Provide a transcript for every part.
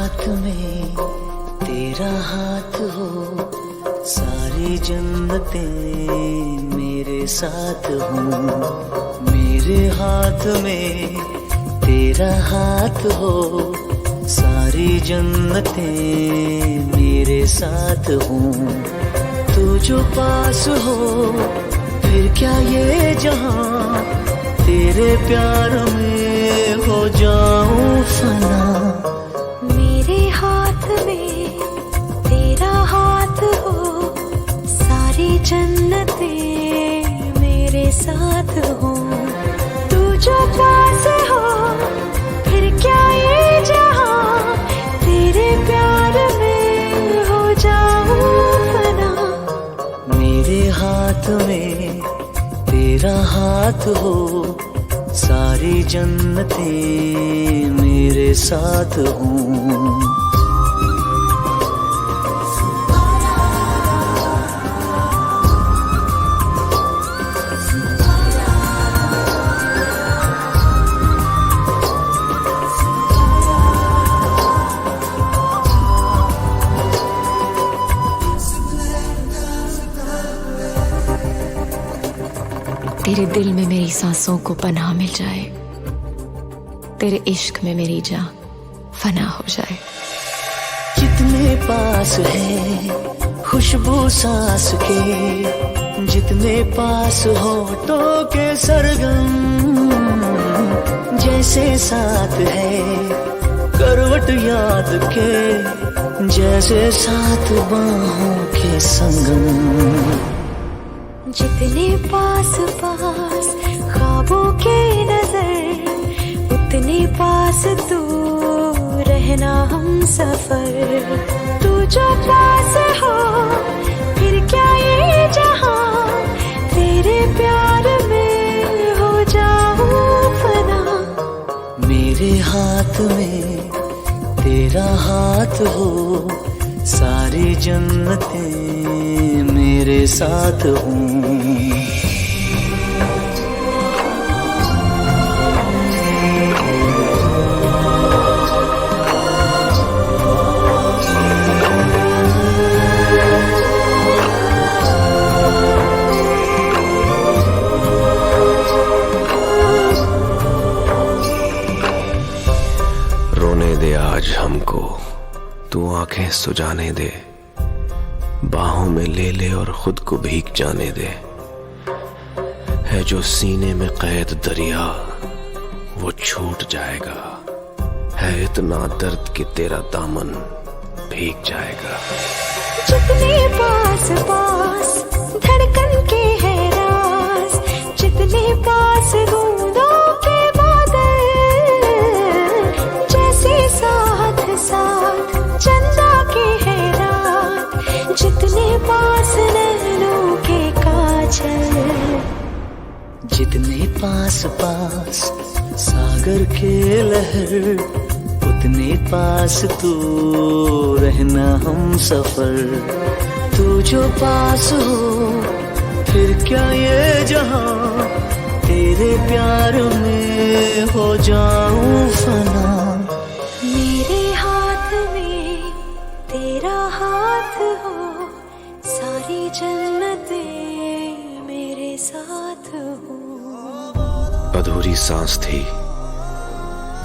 हाथ में तेरा हाथ हो, सारी जन्नतें मेरे साथ हो। मेरे हाथ में तेरा हाथ हो, सारी जन्नतें मेरे साथ हो। तू जो पास हो फिर क्या ये जहां, तेरे प्यार में हो जाऊं फना। मेरे हाथ में तेरा हाथ हो, सारी जन्नतें मेरे साथ हो। तू जो पास हो फिर क्या ये जहां, तेरे प्यार में हो जाऊं फना। मेरे हाथ में तेरा हाथ हो, सारी जन्नतें मेरे साथ हों। तेरे दिल में मेरी सांसों को पनाह मिल जाए, तेरे इश्क में मेरी जान फना हो जाए। जितने पास है खुशबू सांस के, जितने पास होठों के सरगम, जैसे साथ है करवट याद के, जैसे साथ बाहों के संगम। जितने पास पास ख्वाबों के नजर, उतने पास तू रहना हम सफर। तू जो पास हो फिर क्या ये जहां, तेरे प्यार में हो जाऊं फना। मेरे हाथ में तेरा हाथ हो, सारी जन्नतें मेरे साथ हों। रोने दे आज हमको, तू आंखें सुजाने दे, बाहों में ले ले और खुद को भीग जाने दे। है जो सीने में कैद दरिया वो छूट जाएगा, है इतना दर्द कि तेरा दामन भीग जाएगा। जितने पास पास धड़कन के है राज, जितने पास बूंदों के बादल, जैसे साथ साथ चंदा के है रात, जितने पास नैनों के काजल। जितने पास पास सागर के लहर, उतने पास तू रहना हम सफर। तू जो पास हो फिर क्या ये जहां, तेरे प्यार में हो जाऊं फना। मेरे हाथ में तेरा हाथ हो, सारी जन्नतें मेरे साथ हो। अधूरी सांस थी,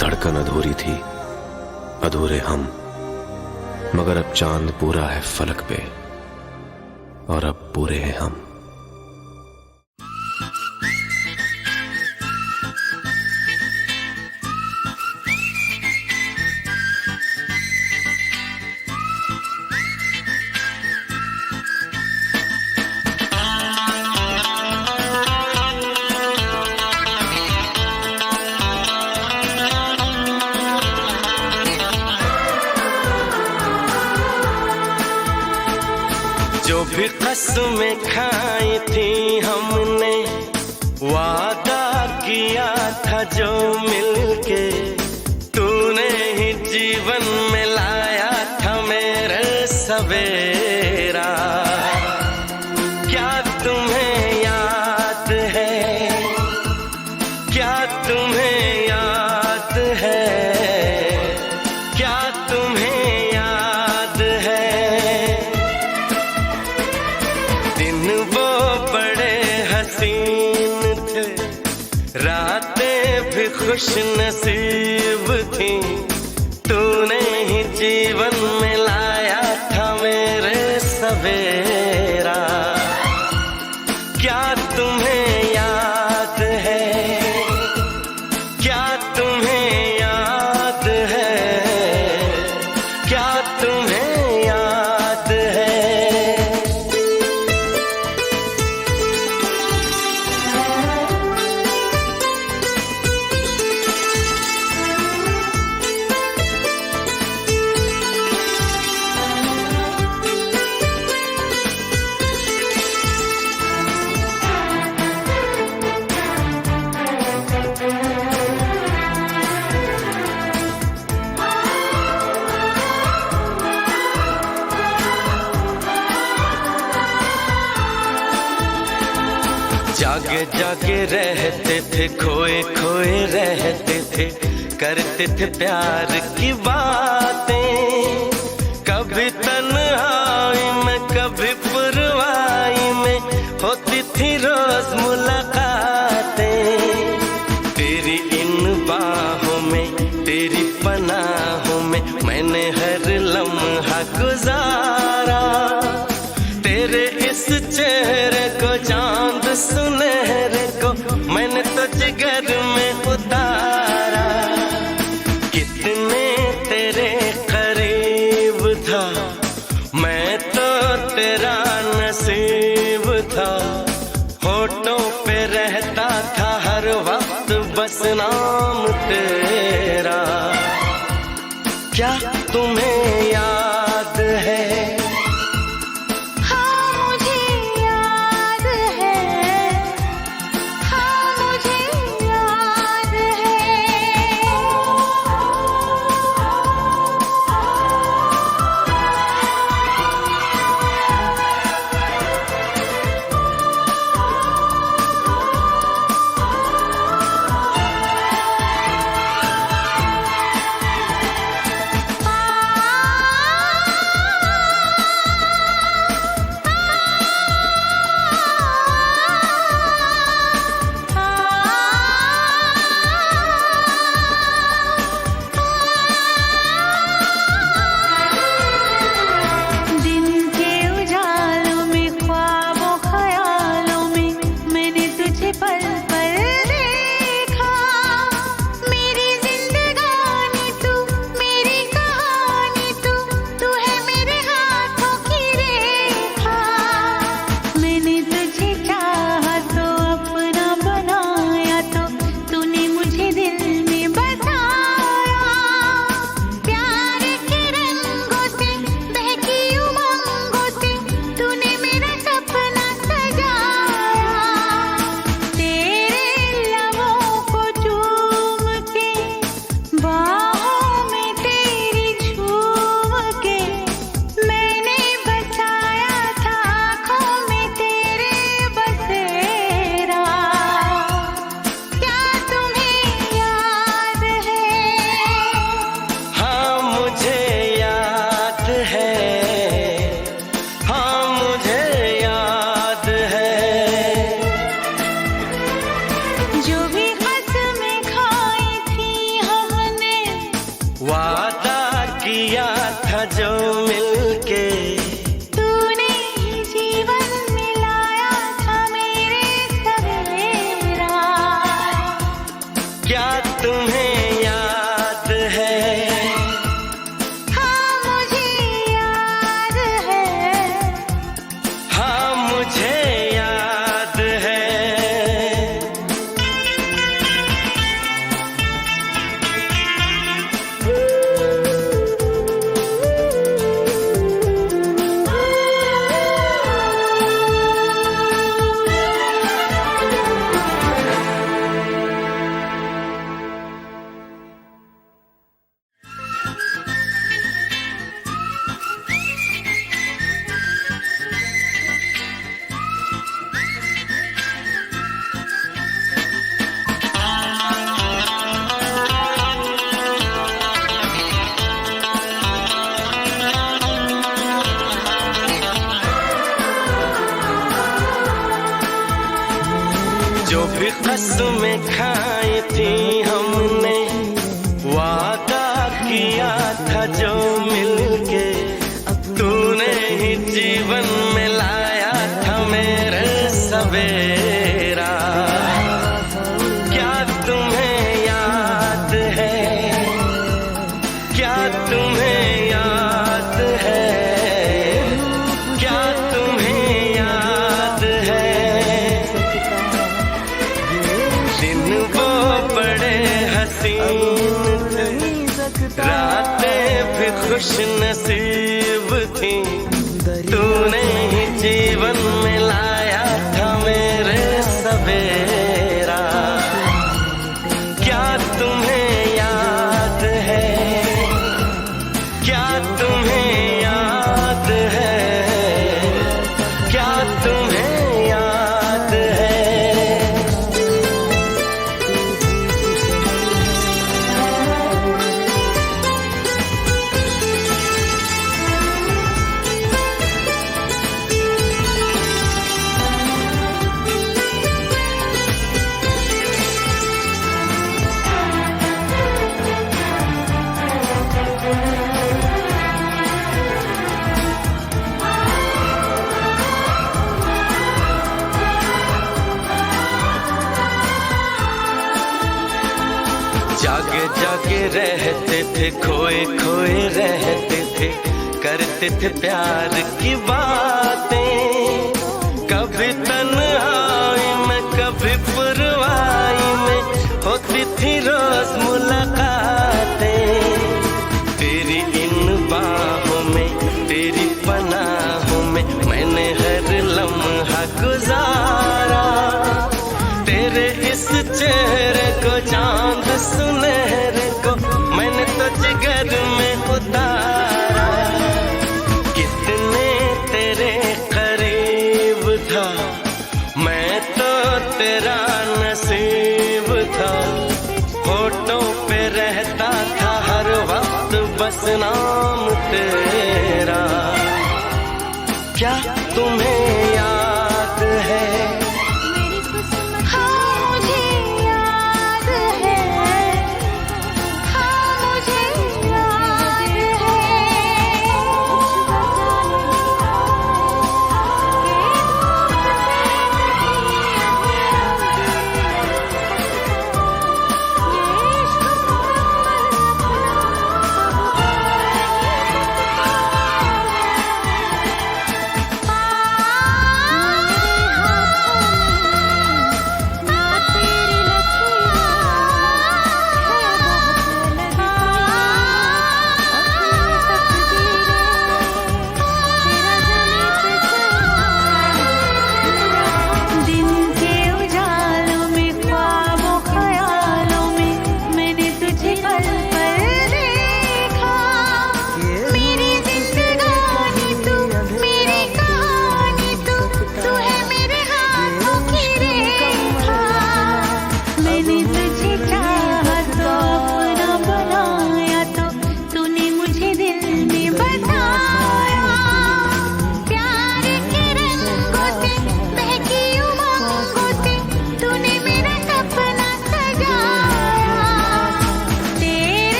धड़कन अधूरी थी, अधूरे हम, मगर अब चांद पूरा है फलक पे और अब पूरे हैं हम। जो भी कसमें खाई थी हमने, वादा किया था जो मिलके, तूने ही जीवन में लाया था मेरे सवेरा। क्या तुम्हें याद है, क्या तुम्हें याद है, क्या तुम्हें खुश नसीब थी, तूने ही जीवन में लाया था मेरे सवेरा। क्या तुम्हें याद है, क्या तुम्हें याद है, क्या तुम्हें याद है? जागे जागे रहते थे, खोए खोए रहते थे, करते थे प्यार की बातें। कभी तन्हाई में कभी पुरवाई में होती थी रोज मुलाकातें। तेरी इन बाहों में, तेरी पनाहों में मैंने हर लम्हा गुजारा। तेरे इस चेहरे को, चांद सुनहरे को मैंने तो जिगर में उतारा। कितने तेरे करीब था, मैं तो तेरा नसीब था। होठों पे रहता था हर वक्त बस नाम तेरा। क्या तुम्हें याद है? कसमें खाई थी हमने, वादा किया था जो मिलके, तूने ही जीवन में लाया था मेरे सवेरा। क्या तुम्हें याद है, क्या तुम्हें याद है, क्या तुम्हें याद है, दिन वो बड़े हसीन थे, रातें भी खुश नसीब थी, तूने ही जीवन में लाया था मेरे सवेरा। क्या तुम्हें याद है, क्या तुम्हें याद है, क्या तुम्हें याद है। जागे जागे रहते थे, खोए खोए रहते थे, करते थे प्यार की बातें, कभी तन्हाई में कभी पुरवाई में होती थी रोज मुलाकातें। तेरी इन बाहों में, तेरी पनाहों में मैंने हर लम्हा गुजारा, तेरे इस चेहरे को, चांद सुनहरे को मैंने तो जिगर में उतारा। कितने तेरे करीब था, मैं तो तेरा नसीब था, होठों पे रहता था हर वक्त बस नाम तेरा। क्या तुम्हें याद है,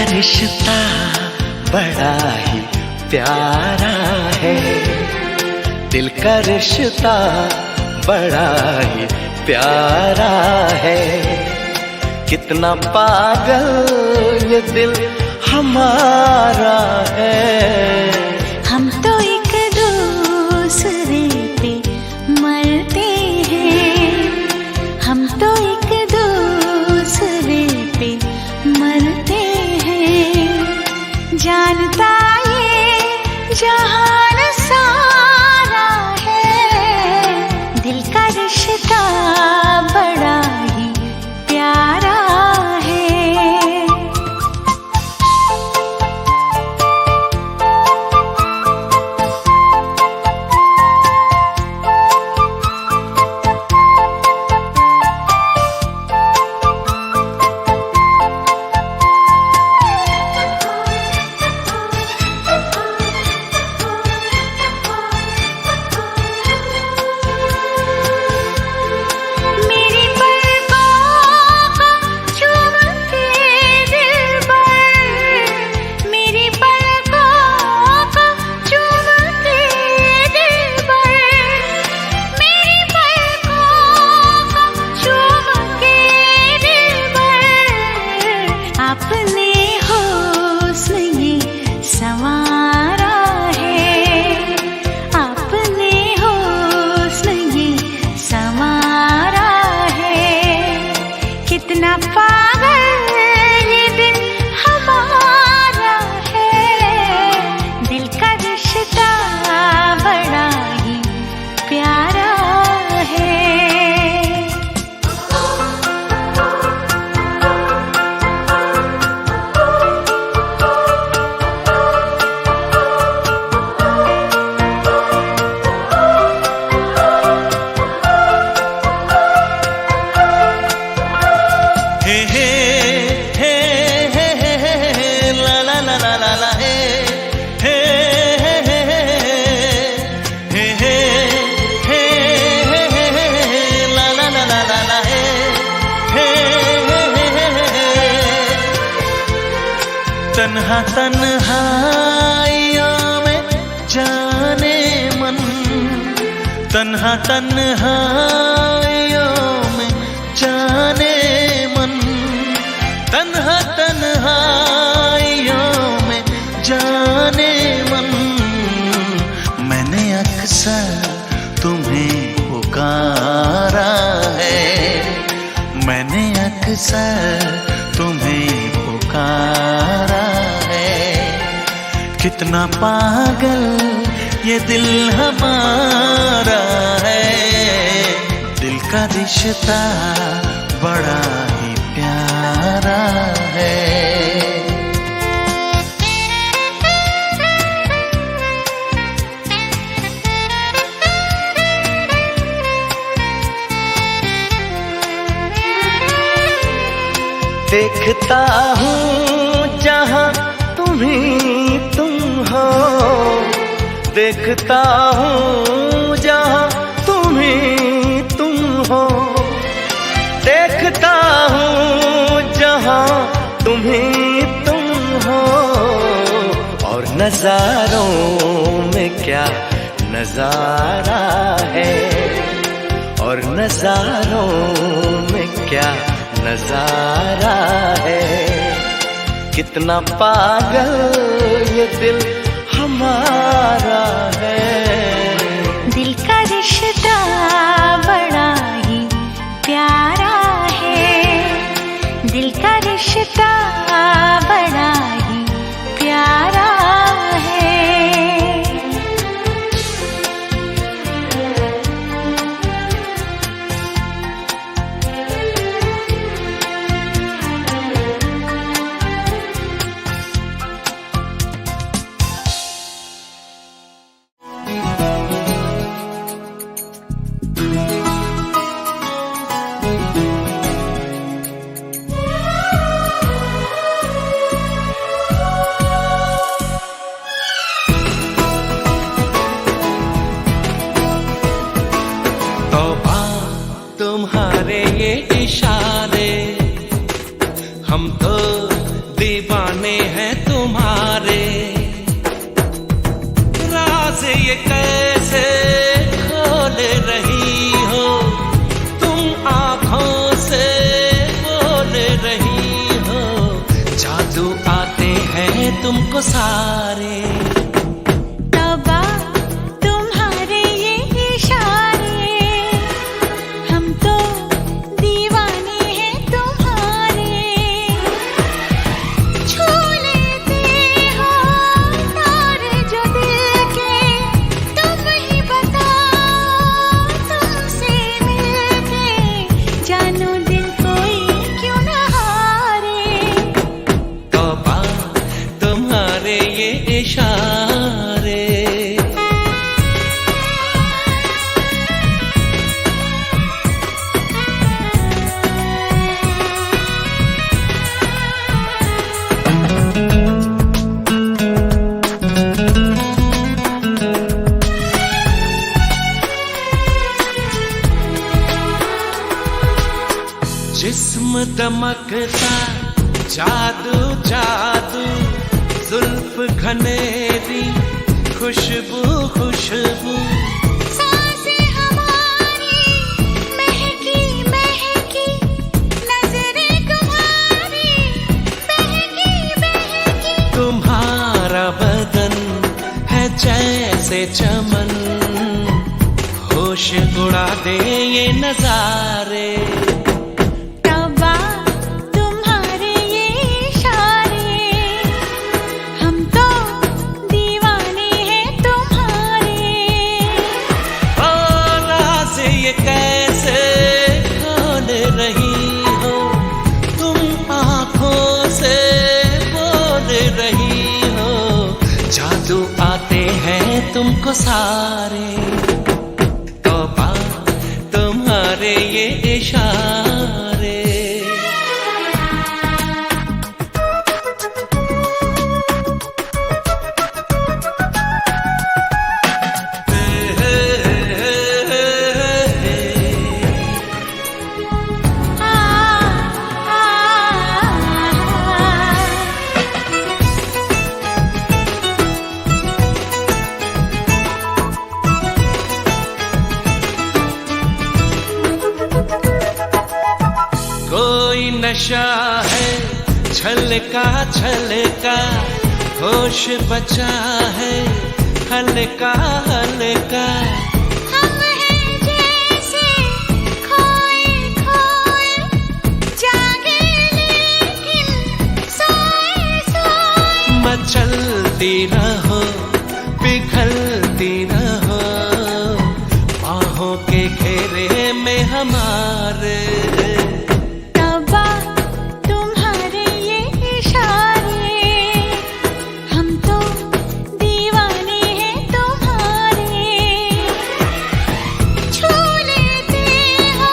रिश्ता बड़ा ही प्यारा है, दिल का रिश्ता बड़ा ही प्यारा है। कितना पागल ये दिल हमारा है, हम तो एक दूसरे एक दूसरे पे मरते हैं। जानता ये जहान सारा है, दिल का रिश्ता बड़ा ही प्यारा है। अपने हुस्न ये संवारा है, अपने हुस्न ये संवारा है। कितना पागल ये दिल हमारा है, दिल का रिश्ता बड़ा ही प्यारा है। तन्हा तन्हाइयों में जाने मन, तन्हा तन्हाइयों में जाने मन, तन्हा तन्हाइयों में जाने मन। मैंने अक्सर तुम्हें पुकारा है, मैंने अक्सर तुम्हें पुकारा है। कितना पागल ये दिल हमारा है, दिल का रिश्ता बड़ा ही प्यारा है। देखता हूँ जहाँ तुम ही तुम हो, देखता हूँ जहाँ तुम ही तुम हो, देखता हूँ जहाँ तुम ही तुम हो। और नजारों में क्या नजारा है, और नजारों में क्या नजारा है। कितना पागल ये दिल हमारा है, दिल का रिश्ता बड़ा ही प्यारा है, दिल का रिश्ता बड़ा ही प्यारा है। तुम्हारे ये इशारे, हम तो दीवाने हैं तुम्हारे। राज ये कैसे खोल रही हो, तुम आँखों से बोल रही हो। जादू आते हैं तुमको सारे। तुम्हारे ये इशारे, हम तो दीवाने जिस्म दमकता जादू जादू, जुल्फ घनेरी खुशबू खुशबू, सांसें हमारी महकी महकी, नजरें तुम्हारी बहकी बहकी। तुम्हारा बदन है जैसे चमन, होश उड़ा दे ये नजारे। तौबा तुम्हारे ये इशारे, हम तो दीवाने हैं तुम्हारे। ओ राज़ ये कैसे खोल रही हो, तुम आँखों से बोल रही हो, जादू आते हैं तुमको सारे। तौबा तुम्हारे ये इशारे। कोई नशा है छलका छलका, होश बचा है हल्का हल्का। हम हैं जैसे खोए खोए, जागे लेकिन सोए सोए। मचलती रहो पिघलती रहो, बाहों के घेरे में हमारे। तौबा तुम्हारे ये इशारे, हम तो दीवाने हैं तुम्हारे। छू लेते हो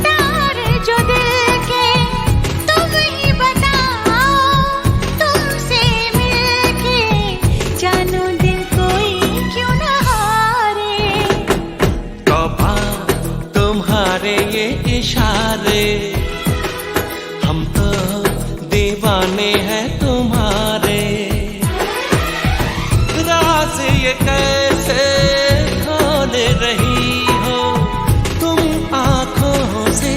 तार जो दिल के, तुम ही बताओ तुमसे मिलके, जानो दिल कोई क्यों न हारे। तौबा तुम्हारे ये इशारे, हम तो दीवाने हैं तुम्हारे। राज ये कैसे खोल रही हो, तुम आँखों से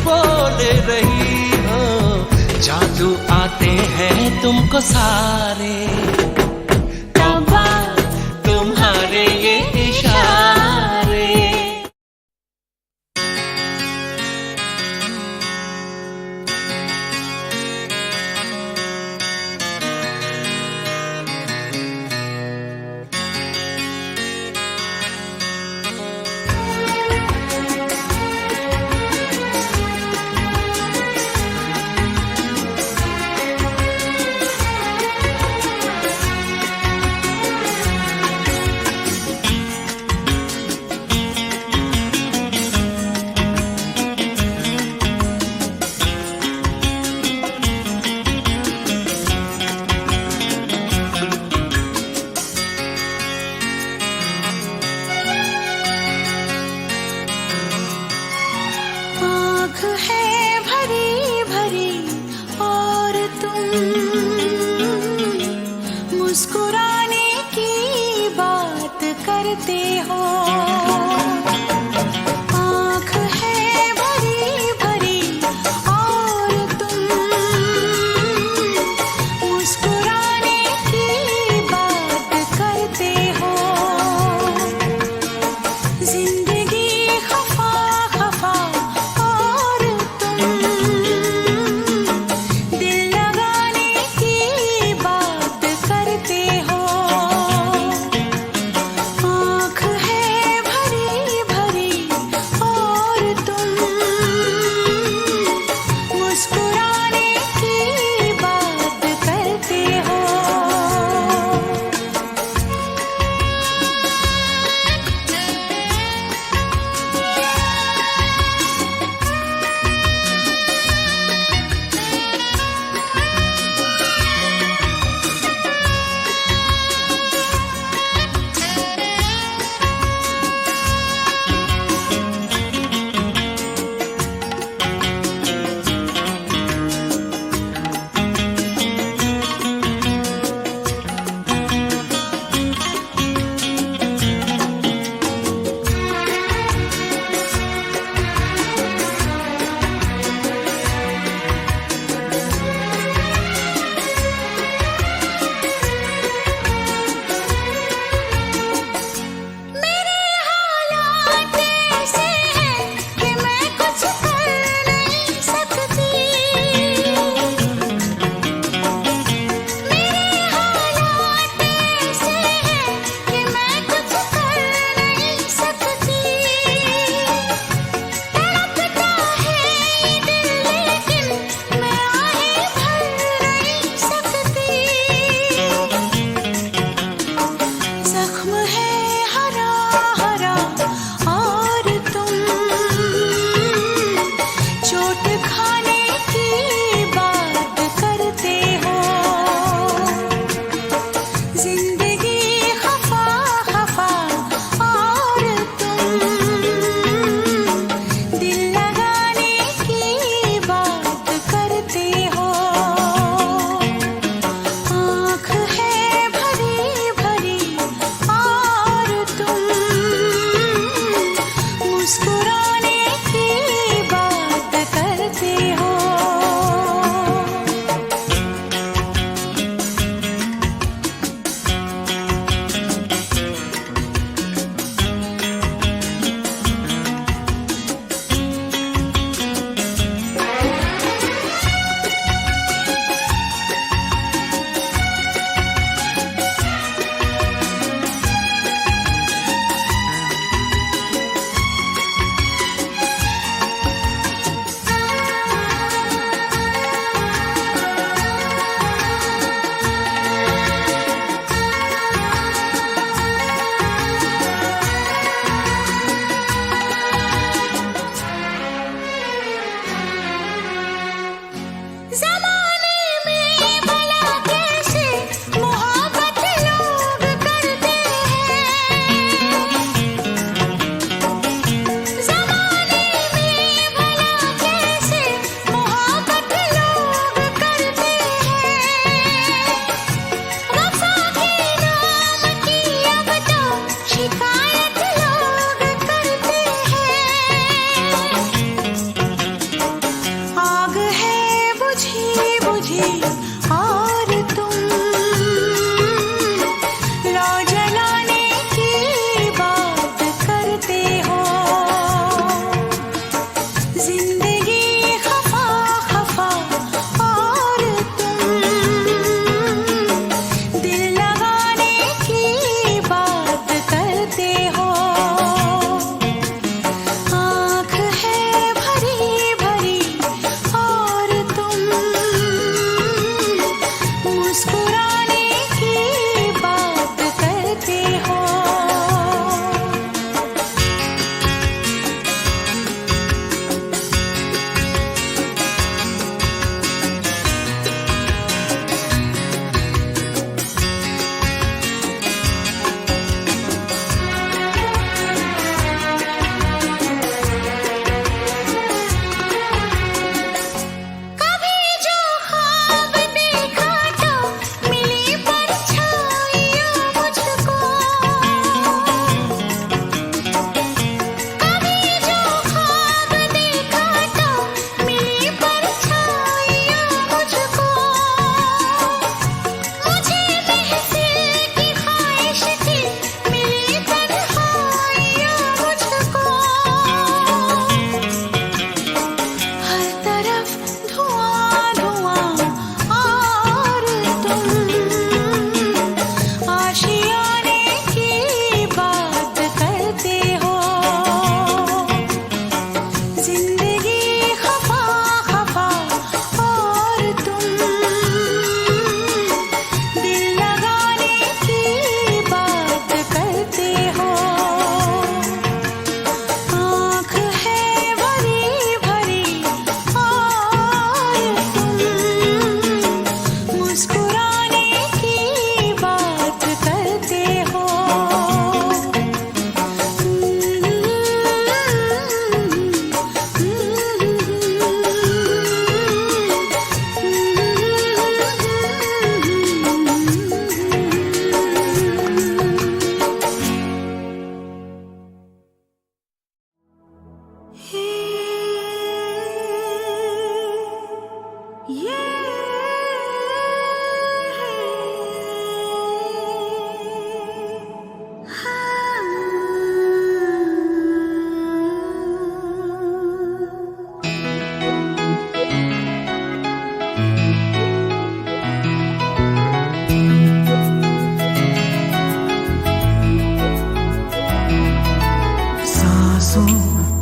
बोल रही हो, जादू आते हैं तुमको सारे। तौबा तुम्हारे ये इशारे। आँख है भरी भरी और तुम मुस्कुराने की बात करते हो। आँख है भरी भरी और तुम मुस्कुराने की बात करते हो। जिंदगी खफा खफा और तुम दिल लगाने की बात करते हो। आँख है चोट खाने की बात करते हो, जिंदगी खफा खफा और तुम दिल लगाने की बात करते हो। आँख है भरी भरी और तुम मुस्कुराने की बात करते हो। ज़माने में भला कैसे मोहब्बत लोग करते हैं, ज़माने में भला कैसे मोहब्बत लोग करते हैं। वफ़ा के नाम की अब तो शिकायत लोग करते हैं। आग है बुझी बुझी और तुम लौ जलाने की बात करते हो, जिंदगी खफा खफा और तुम दिल लगाने की बात करते हो। आँख है भरी भरी और तुम मुस्कुराने की बात करते हो। कभी जो ख्वाब देखा तो मिली परछाइयाँ मुझको, कभी जो ख्वाब देखा तो मिली परछाइयाँ मुझको। मुझे महफिल की ख्वाहिश थी, मिली तन्हाइयाँ मुझको। हर तरफ धुआं धुआं और तुम आशियाने की बात करते हो, जिंदगी खफा खफा और तुम दिल लगाने की बात करते हो। आँख है भरी भरी और तुम मुस्कुराने की बात करते हो।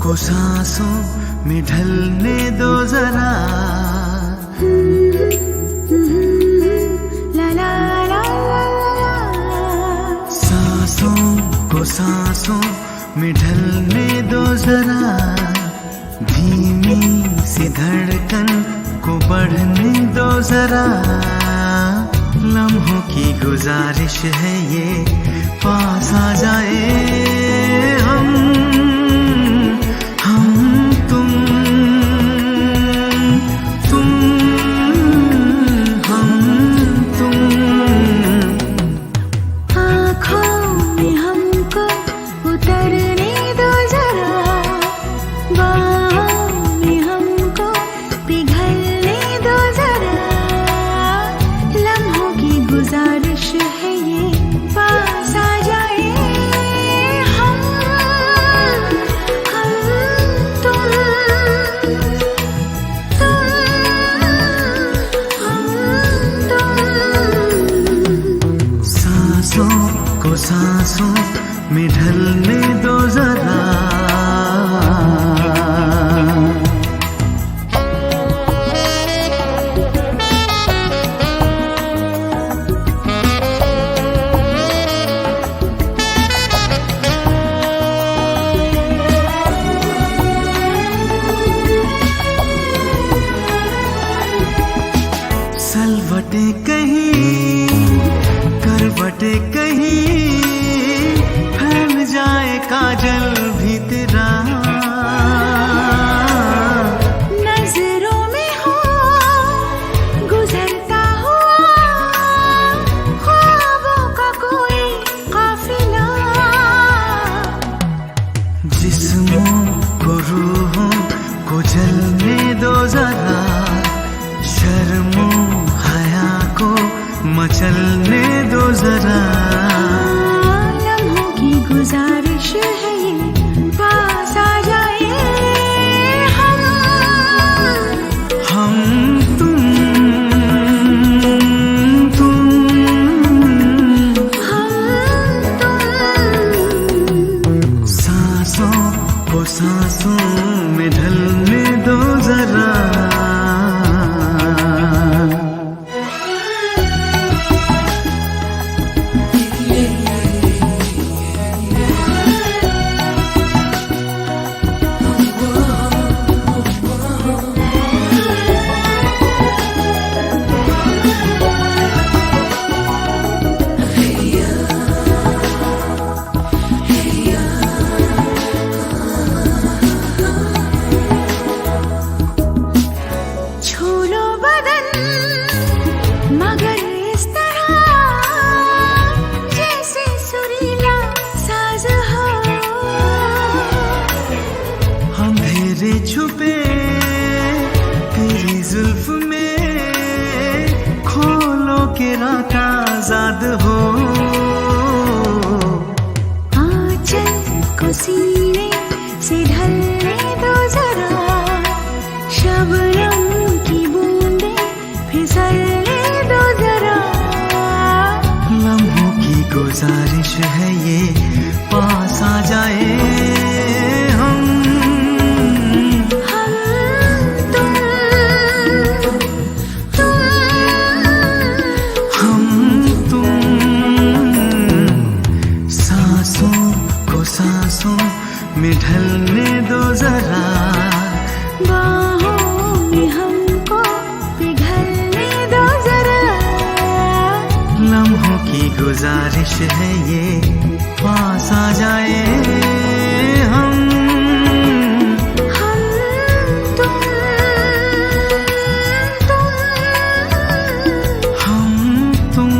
को सांसों में ढलने दो जरा, ला ला ला ला, सांसों को सांसों में ढलने दो जरा, धीमी सी जरा, लम्हों की गुजारिश है ये, पास आ जाए हम तुम हम तुम। आँखों में हमको उतरने दो जरा, बाहों में हमको पिघलने दो जरा, लम्हों की गुजारिश है ये, पास आ जाए हम तुम सांसों को सांसों में ढलने दो जरा, सलवटे कहीं करवटे कहीं, फैल जाए काजल भी तेरा, नजरों में हो गुजरता हुआ ख्वाबों का कोई काफिला, जिस्मों को रूहों को जलने दो जरा, शर्मो हया को मचलने दो जरा, लम्हों की गुजारिश है ये, पास आ जाए हम तुम सांसों को सांसों में ढलने दो जरा। छू लो बदन मगर इस तरह जैसे सुरीला साज हो, अंधेरे छुपे तेरी जुल्फ में, खोलो के रात आजाद हो, आंचल को सीने से ढलने दो जरा, शबनम की बूंदें फिसलने दो जरा, लम्हों की गुजारिश है ये, पास आ जाए हम तुम हम तुम। सांसों को सांसों में ढलने दो जरा, बाहों में हमको पिघलने दो जरा, लम्हों की गुजारिश है ये, पास आ जाए हम तुम हम तुम।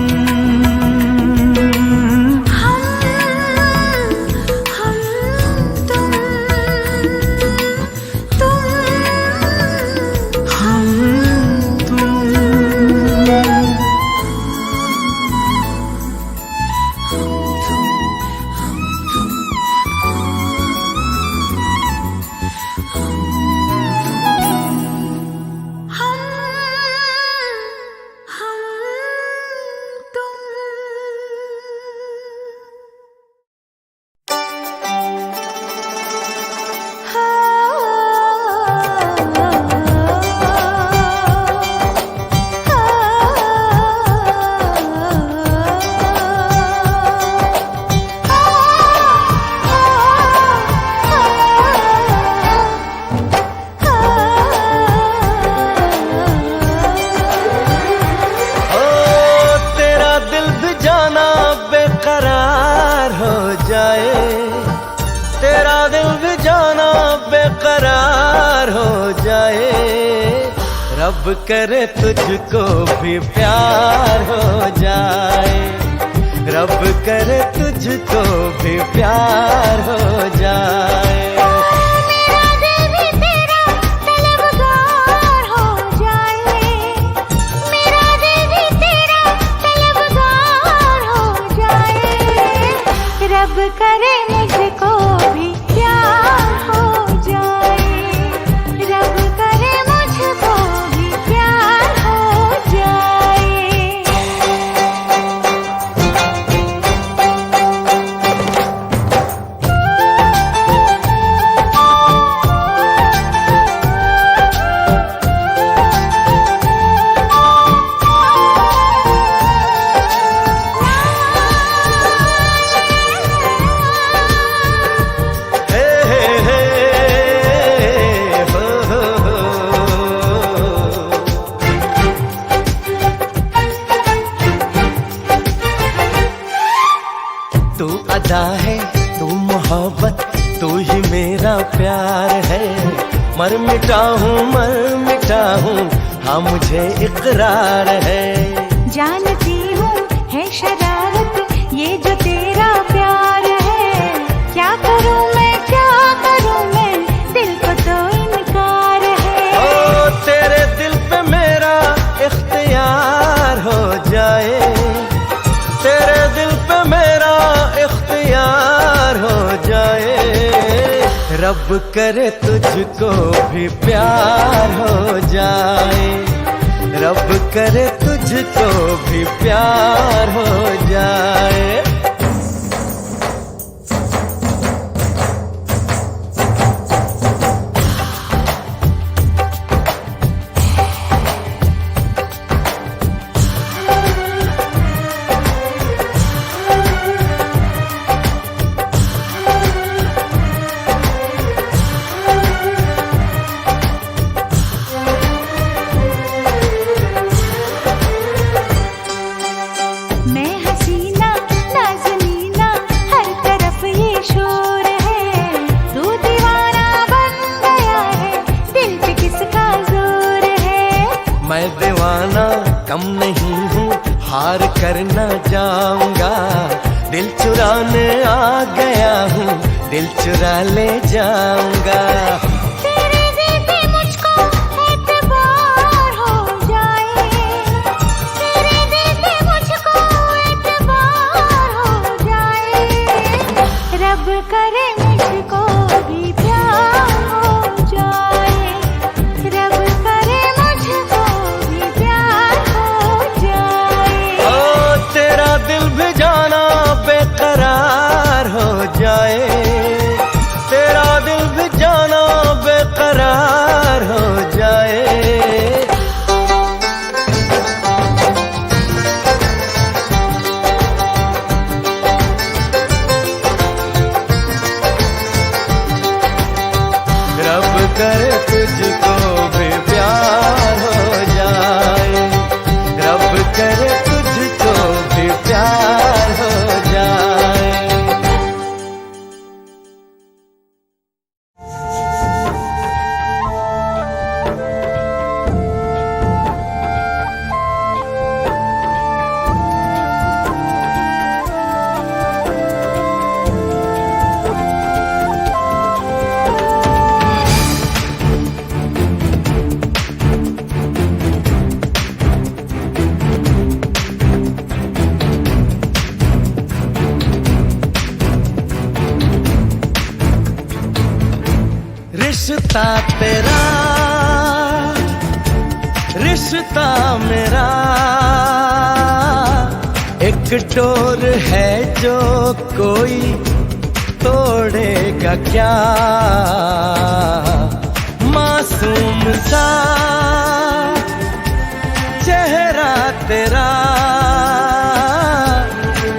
बेकरार हो जाए। रब करे तुझको भी प्यार हो जाए, रब करे तुझको भी प्यार हो जाए। मेरा दिल भी तेरा तलबगार हो जाए, मेरा दिल भी तेरा तलबगार हो जाए। रब करे मुझको भी प्यार हो जाए, रब करे मुझको भी प्यार हो जाए। हे हे हे हो हो। तू अदा है, तू मोहब्बत, तू ही मेरा प्यार है। मर मिटा हूँ हाँ मुझे इकरार है। जानती हूँ है शरारत ये जो तेरा प्यार है, क्या करूँ मैं दिल को तो इनकार है। ओ तेरे दिल पे मेरा इख्तियार हो जाए, तेरे दिल पे मेरा इख्तियार हो जाए। रब करे तुझको भी प्यार हो जाए, रब करे तुझको भी प्यार हो जाए। मैं हसीना नाज़नीना हर तरफ ये शोर है, तू दीवाना बन गया है दिल पे किसका जोर है। मैं दीवाना कम नहीं हूँ, हार करना जाऊंगा। दिल चुराने आ गया हूँ, दिल चुरा ले जाऊंगा। तेरे दिल पे मुझको एतबार हो जाए, तेरे दिल पे मुझको एतबार हो जाए। रब करे मुझको भी प्यार हो जाए, रब करे मुझको भी प्यार हो जाए। ओ तेरा दिल भी जाना बेकरार हो जाए, तेरा दिल भी जाना बेकरार हो जाए। रब करे तुझको भी प्यार हो जाए, रब करे तुझको भी प्यार हो जाए। रिश्ता तेरा, रिश्ता मेरा, एक डोर है जो कोई तोड़ेगा क्या। मासूम सा चेहरा तेरा,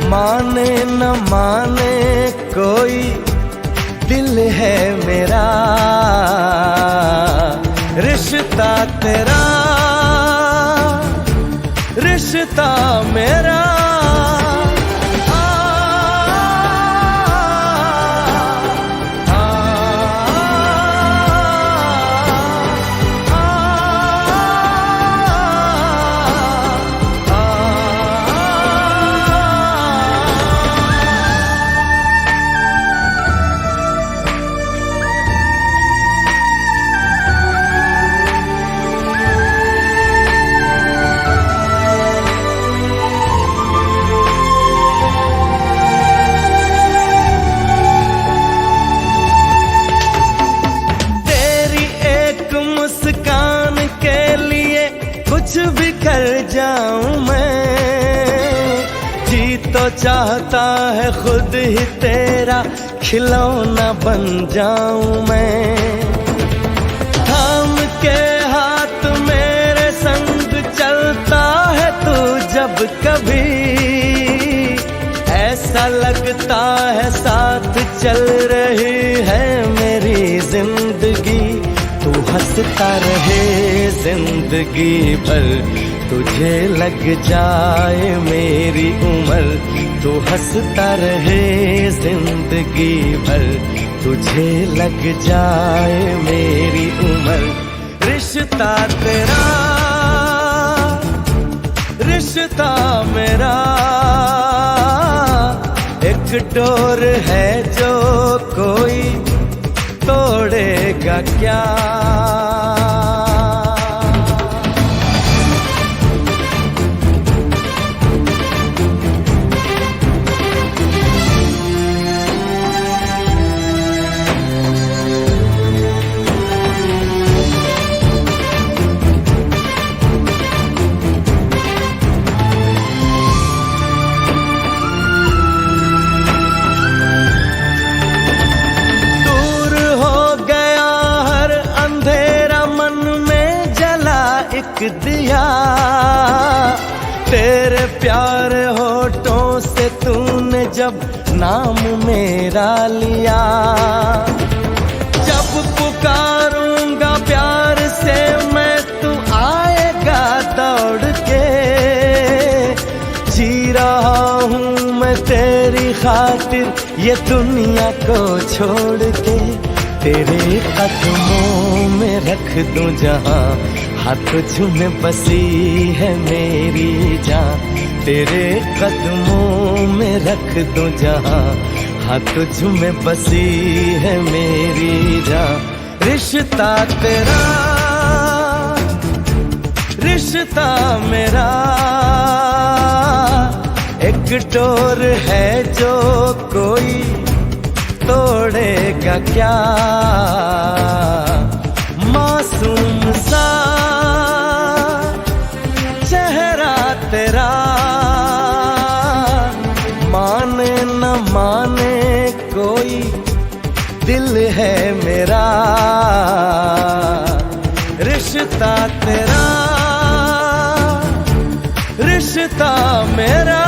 माने न माने कोई दिल है मेरा। रिश्ता तेरा, रिश्ता 'रिश्ता मेरा'। रिश्ता तेरा, रिश्ता मेरा, माने न माने कोई दिल है मेरा। रिश्ता तेरा, रिश्ता मेरा, रिश्ता मेरा, कुछ भी कर जाऊं मैं, जी तो चाहता है खुद ही तेरा खिलौना बन जाऊं मैं। थाम के हाथ मेरे संग चलता है तू जब कभी, ऐसा लगता है साथ चल रही है मेरी जिंदगी। तू हंसता रहे जिंदगी भर, तुझे लग जाए मेरी उम्र। तू हंसता रहे जिंदगी भर, तुझे लग जाए मेरी उम्र। रिश्ता तेरा, रिश्ता मेरा एक डोर है जो कोई तोड़ेगा क्या। एक दिया तेरे प्यार होठों से तूने जब नाम मेरा लिया। जब पुकारूंगा प्यार से मैं, तू आएगा दौड़ के। जी रहा हूँ मैं तेरी खातिर ये दुनिया को छोड़ के। तेरे कदमों में रख दूं जहां, हाथ झूमे बसी है मेरी जान। तेरे कदमों में रख दूं जहां, हाथ झूमे बसी है मेरी जान। रिश्ता तेरा, रिश्ता मेरा एक डोर है जो कोई तोड़ेगा क्या। मासूम सा चेहरा तेरा, माने न माने कोई दिल है मेरा। रिश्ता तेरा, रिश्ता मेरा।